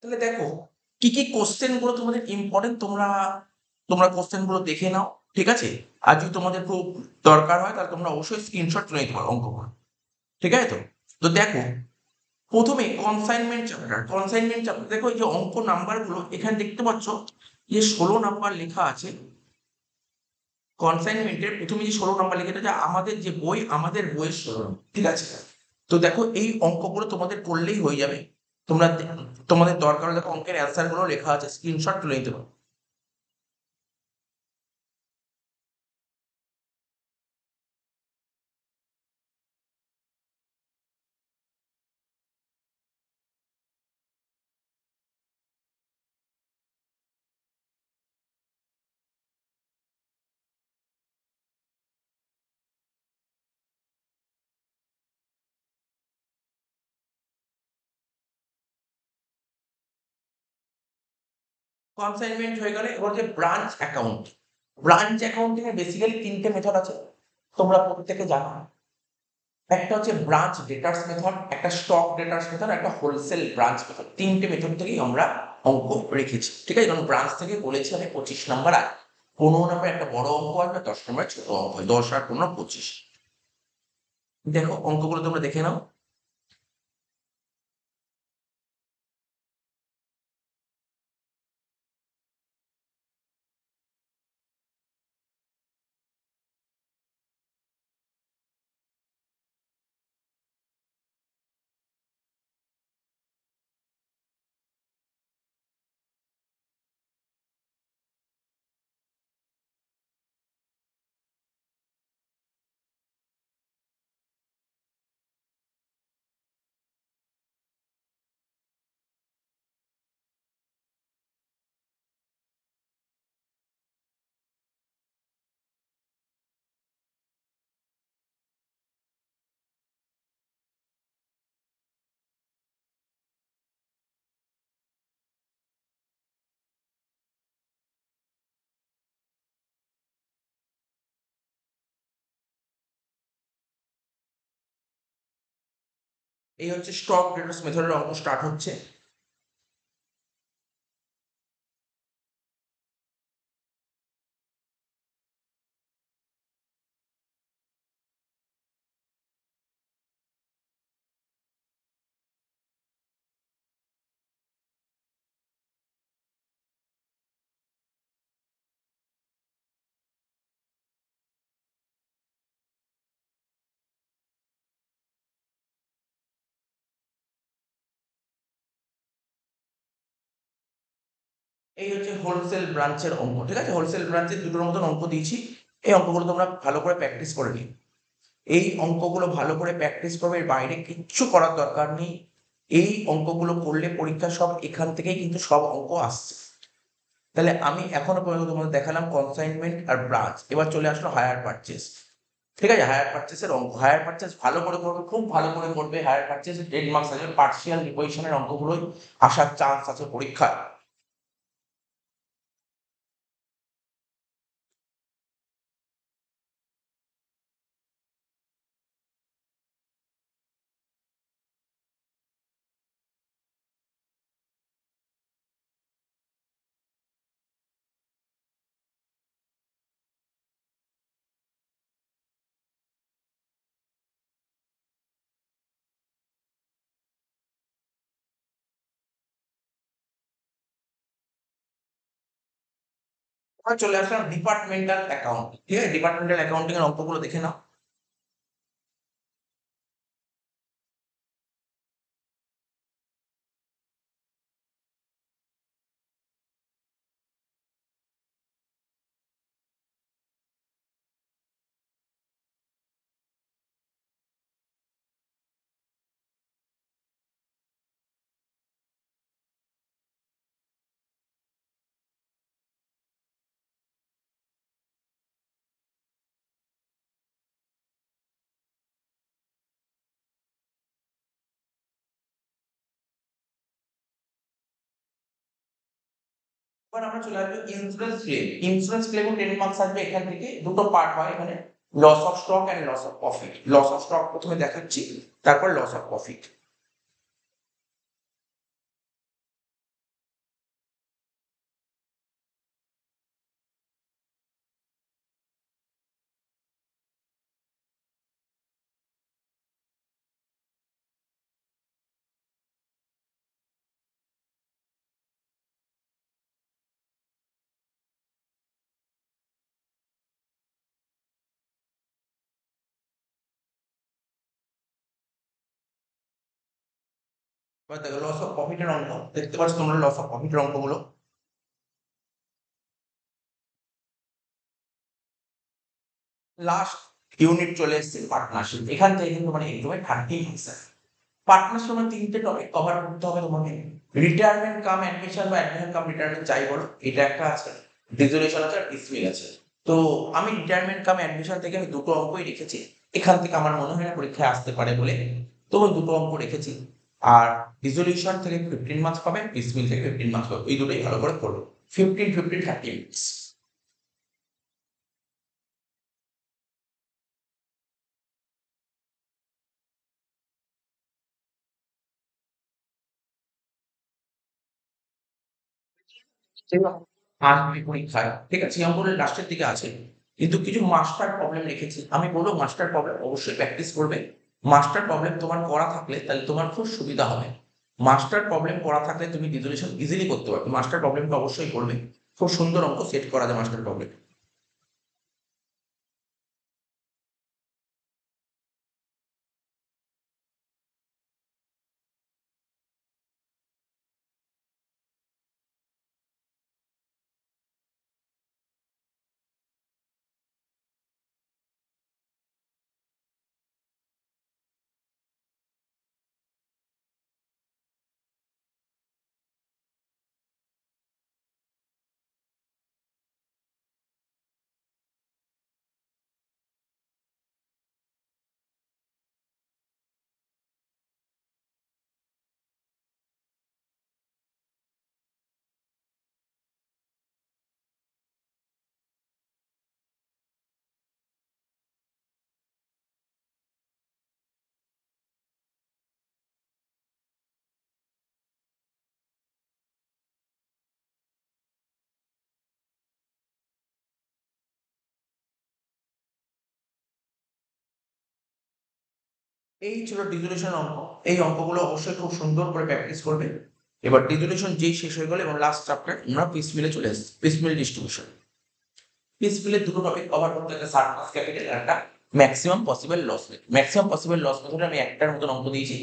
তাহলে দেখো কি কি কোশ্চেন গুলো তোমাদের ইম্পর্টেন্ট, তোমরা তোমরা কোশ্চেন গুলো দেখে নাও, ঠিক আছে? আর যদি তোমাদের খুব দরকার হয় তাহলে তোমরা অবশ্যই স্ক্রিনশট তুলে নিতে পারো অঙ্কগুলো, ঠিক আছে? তো তো দেখো, প্রথমে কনসাইনমেন্ট চ্যাপ্টার দেখো, এই যে অঙ্ক নাম্বার গুলো এখানে দেখতে পাচ্ছ যে 16 নাম্বার লেখা আছে। কনসাইনমেন্টের প্রথমে যে 16 নাম্বার লেখা আছে আমাদের যে বই, আমাদের বইয়ের 16, ঠিক আছে? তো দেখো এই অঙ্কগুলো তোমাদের করলেই হয়ে যাবে। তোমরা তোমাদের দরকার হলে দেখো অঙ্কের অ্যান্সার গুলো লেখা আছে, স্ক্রিনশট তুলে নিতে পারো। কনসাইনমেন্ট হয়ে গেলে এবার যে ব্রাঞ্চ অ্যাকাউন্টিং এর বেসিক্যালি তিনটে মেথড আছে, তোমরা প্রত্যেকে জানো। একটা হচ্ছে ব্রাঞ্চ ডেটার্স মেথড, একটা স্টক ডেটার্স মেথড, একটা হোলসেল ব্রাঞ্চ মেথড। তিনটে মেথড থেকেই আমরা অঙ্ক রেখেছি, ঠিক আছে? কারণ ব্রাঞ্চ থেকে বলেছি আমি 25 নাম্বার আয়, 15 নাম্বার একটা বড় অঙ্ক আসবে, 10 নাম্বার ছোট অঙ্ক হয়, 10 আর 15 25। দেখো অঙ্কগুলো তোমরা দেখে নাও। এই হচ্ছে স্টক ডেটার্স মেথডের অঙ্ক স্টার্ট হচ্ছে। এই হচ্ছে হোলসেল ব্রাঞ্চের অঙ্ক, ঠিক আছে? হোলসেল ব্রাঞ্চের দুটোর মতন অঙ্ক দিয়েছি। এই অঙ্কগুলো তোমরা ভালো করে প্র্যাকটিস করে নিও। এই অঙ্কগুলো ভালো করে প্র্যাকটিস করবে, এর বাইরে কিচ্ছু করার দরকার নেই। এই অঙ্কগুলো করলে পরীক্ষা সব এখান থেকেই কিন্তু সব অঙ্ক আসছে। তাহলে আমি এখনো পর্যন্ত তোমাদের দেখালাম কনসাইনমেন্ট আর ব্রাঞ্চ, এবার চলে আসলো হায়ার পারচেস। ঠিক আছে, হায়ার পারচেসের অঙ্ক, হায়ার পারচেস ভালো করে করবে, খুব ভালো করে করবে। হায়ার পারচেস 10 মার্কস আছে, পার্সিয়াল রিপোজিশনের অঙ্কগুলোই আসার চান্স আছে পরীক্ষায়। এবার চলে আসলাম ডিপার্টমেন্টাল অ্যাকাউন্ট, ঠিক আছে? ডিপার্টমেন্টাল অ্যাকাউন্টিং এর অঙ্কগুলো দেখে নাও। এবার আমরা চলে আসবো ইন্স্যুরেন্স ক্লেম। 10 মার্কস আসবে এখান থেকে, দুটো পার্ট হয় এখানে, loss of stock and loss of profit. Loss of stock প্রথমে দেখাচ্ছি, তারপর লস অফ প্রফিট। এবার দেখো লস অফ প্রফিটের অঙ্ক, দেখতে পাচ্ছ তোমরা লস অফ প্রফিটের অঙ্কগুলো। লাস্ট ইউনিট চলে এসেছে পার্টনারশিপ, এখান থেকে কিন্তু মানে একদমই 30%। পার্টনারশিপ মানে তিনটে টপিক কভার করতে হবে তোমাকে। রিটায়ারমেন্ট কাম অ্যাডমিশন বা অ্যাডমিশন কাম রিটায়ারমেন্ট যাই বলো, এটা একটা আছে, রেজুলেশন আছে আর ডিসমিল আছে। তো আমি রিটায়ারমেন্ট কাম অ্যাডমিশন থেকে আমি দুটো অঙ্কই রেখেছি, এখান থেকে আমার মনে হয় না পরীক্ষায় আসতে পারে বলে, তো ওই দুটো অঙ্ক রেখেছি। আর রিজলিউশন থেকে 15 মার্কস পাবে, ডিসমিল থেকে 15 মার্কস পাবে, এই দুটোই ভালো করে করো। 15, 15, 30 মিনিটস। আসবে পরীক্ষায়, ঠিক আছে, অঙ্কনের লাস্টের দিকে আছে। কিন্তু কিছু মাস্টার প্রবলেম রেখেছি, আমি বলবো মাস্টার প্রবলেম অবশ্যই প্র্যাকটিস করবে। মাস্টার প্রবলেম তোমার করা থাকলে তাহলে তোমার খুব সুবিধা হবে। মাস্টার প্রবলেম করা থাকলে তুমি রিজলিউশন ইজিলি করতে পারবে, মাস্টার প্রবলেমটা অবশ্যই করবে। খুব সুন্দর অঙ্ক সেট করা যায় মাস্টার প্রবলেম। এই ছিল ডিজলিউশন অঙ্ক। এই অঙ্কগুলো অবশ্যই খুব সুন্দর করে প্র্যাকটিস করবে। এবার ডিজলিউশন যেই শেষ হয়ে গেল এবং লাস্ট চ্যাপ্টার আমরা পিস মিলে চলে এসেছি, পিস মিল ডিস্ট্রিবিউশন। পিস মিলের দুটো টপিক কভার করতে, একটা সারপ্লাস ক্যাপিটাল আর একটা maximum possible loss method. Maximum possible loss মেথডে আমি একটার মতন অঙ্ক দিয়েছি,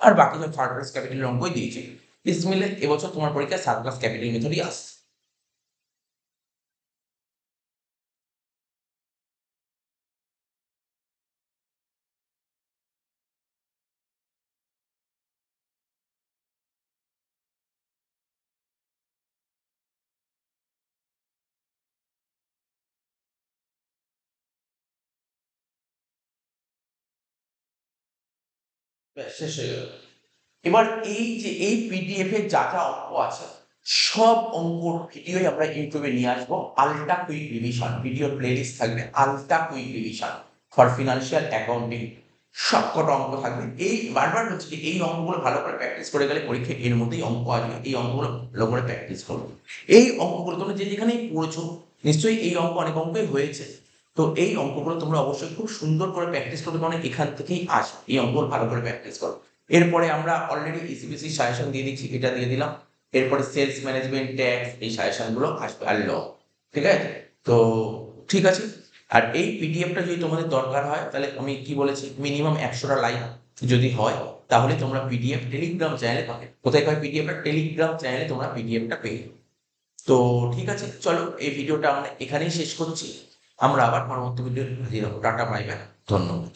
আর বাকি সব সারপ্লাস ক্যাপিটালের অঙ্কই দিয়েছি। পিস মিলে এবছর তোমার পরীক্ষায় সারপ্লাস ক্যাপিটাল মেথডই আসছে। ব্যাস শেষ হয়ে গেল। এবার এই যে এই পিডিএফ এর যা যা অঙ্ক আছে, সব অঙ্কর ভিডিওই আমরা ইউটিউবে নিয়ে আসবো। Ultra quick revision video playlist থাকবে, ultra quick revision for financial accounting. সবকটা অঙ্ক থাকবে। এই বারবার হচ্ছে কি, এই অঙ্কগুলো ভালো করে প্র্যাকটিস করে গেলে পরীক্ষায় এর মধ্যেই অঙ্ক আসবে, এই অঙ্কগুলো ভালো করে প্র্যাকটিস করবে। এই অঙ্কগুলো তোমরা যে যেখানেই পড়েছো, নিশ্চয়ই এই অঙ্ক অনেক অঙ্কই হয়েছে। তো এই অঙ্কগুলো তোমরা অবশ্যই খুব সুন্দর করে প্র্যাকটিস করবে, কারণ এখান থেকেই আসবে। এই অঙ্কগুলো ভালো করে প্র্যাকটিস করো। এরপরে আমরা অলরেডি ইসিবিসি সাজেশন দিয়ে দিচ্ছি, এটা দিয়ে দিলাম। এরপরে সেলস ম্যানেজমেন্ট, ট্যাক্স, এই সাজেশন গুলো আসবে, আর ল। ঠিক আছে, তো ঠিক আছে। আর এই পিডিএফটা যদি তোমাদের দরকার হয়, তাহলে আমি কি বলেছি, মিনিমাম 100টা লাইক যদি হয়, তাহলে তোমরা পিডিএফ টেলিগ্রাম চ্যানেলে পাবে। কোথায় পাবে পিডিএফটা? টেলিগ্রাম চ্যানেলে তোমরা পিডিএফটা পেয়ে যাবে। তো ঠিক আছে, চলো এই ভিডিওটা আমরা এখানেই শেষ করছি। আমরা আবার পরবর্তী ভিডিও হাজির হবো। টাটা, বাই বাই, ধন্যবাদ।